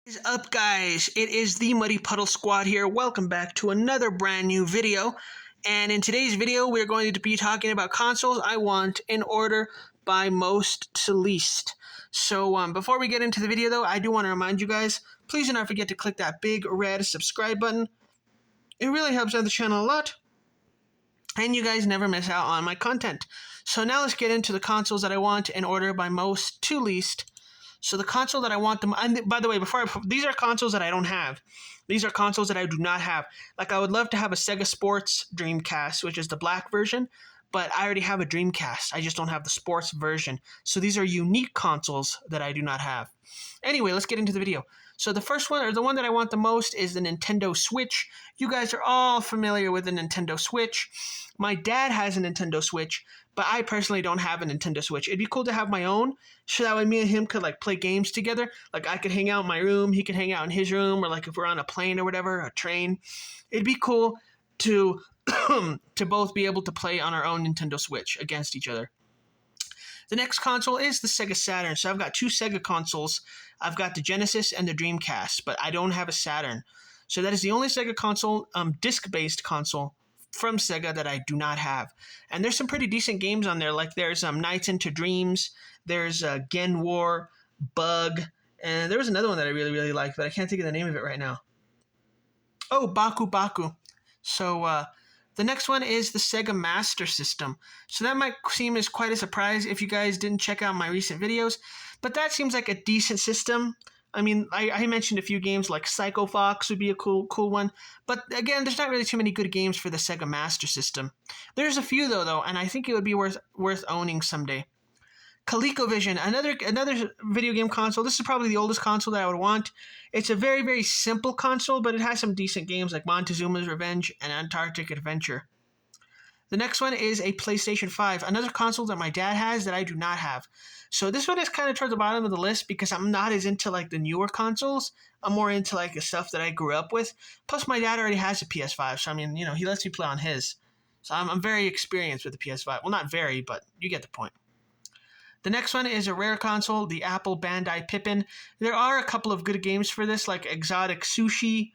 What is up, guys? It is the Muddy Puddle Squad here. Welcome back to another brand new video. And in today's video, we're going to be talking about consoles I want in order by most to least. So before we get into the video, though, I do want to remind you guys, please do not forget to click that big red subscribe button. It really helps out the channel a lot. And you guys never miss out on my content. So now let's get into the consoles that I want in order by most to least. So the console that I want them, and by the way, these are consoles that I don't have. These are consoles that I do not have. Like I would love to have a Sega Sports Dreamcast, which is the black version, but I already have a Dreamcast. I just don't have the sports version. So these are unique consoles that I do not have. Anyway, let's get into the video. So the first one, or the one that I want the most, is the Nintendo Switch. You guys are all familiar with the Nintendo Switch. My dad has a Nintendo Switch, but I personally don't have a Nintendo Switch. It'd be cool to have my own, so that way me and him could like play games together. Like I could hang out in my room, he could hang out in his room, or like if we're on a plane or whatever, a train. It'd be cool to to both be able to play on our own Nintendo Switch against each other. The next console is the Sega Saturn. So I've got two Sega consoles. I've got the Genesis and the Dreamcast, but I don't have a Saturn. So that is the only Sega console, disc-based console from Sega that I do not have. And there's some pretty decent games on there. Like there's Nights into Dreams, there's Gen War, Bug, and there was another one that I really, really liked, but I can't think of the name of it right now. Oh, Baku Baku. So the next one is the Sega Master System. So that might seem as quite a surprise if you guys didn't check out my recent videos, but that seems like a decent system. I mean, I mentioned a few games like Psycho Fox would be a cool one, but again, there's not really too many good games for the Sega Master System. There's a few though, and I think it would be worth owning someday. ColecoVision, another video game console. This is probably the oldest console that I would want. It's a very, very simple console, but it has some decent games like Montezuma's Revenge and Antarctic Adventure. The next one is a PlayStation 5, another console that my dad has that I do not have. So this one is kind of towards the bottom of the list because I'm not as into like the newer consoles. I'm more into like the stuff that I grew up with. Plus my dad already has a PS5, so I mean, he lets me play on his. So I'm very experienced with the PS5. Well, not very, but you get the point. The next one is a rare console, the Apple Bandai Pippin. There are a couple of good games for this, like Exotic Sushi.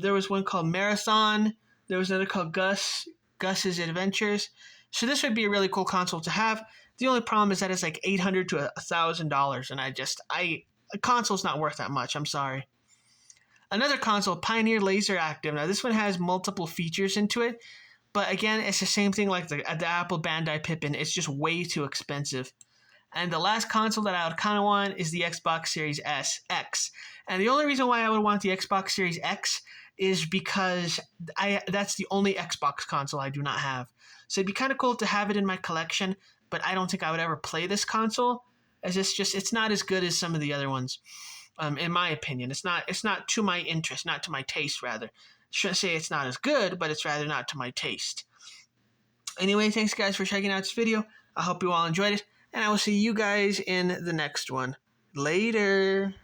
There was one called Marathon. There was another called Gus's Adventures. So this would be a really cool console to have. The only problem is that it's like $800 to $1,000, and a console's not worth that much. I'm sorry. Another console, Pioneer Laser Active. Now this one has multiple features into it, but again, it's the same thing like the Apple Bandai Pippin. It's just way too expensive. And the last console that I would kind of want is the Xbox Series X. And the only reason why I would want the Xbox Series X is because that's the only Xbox console I do not have. So it'd be kind of cool to have it in my collection, but I don't think I would ever play this console, as it's not as good as some of the other ones, in my opinion. It's not to my interest, not to my taste, rather. Shouldn't say it's not as good, but it's rather not to my taste. Anyway, thanks guys for checking out this video. I hope you all enjoyed it. And I will see you guys in the next one. Later.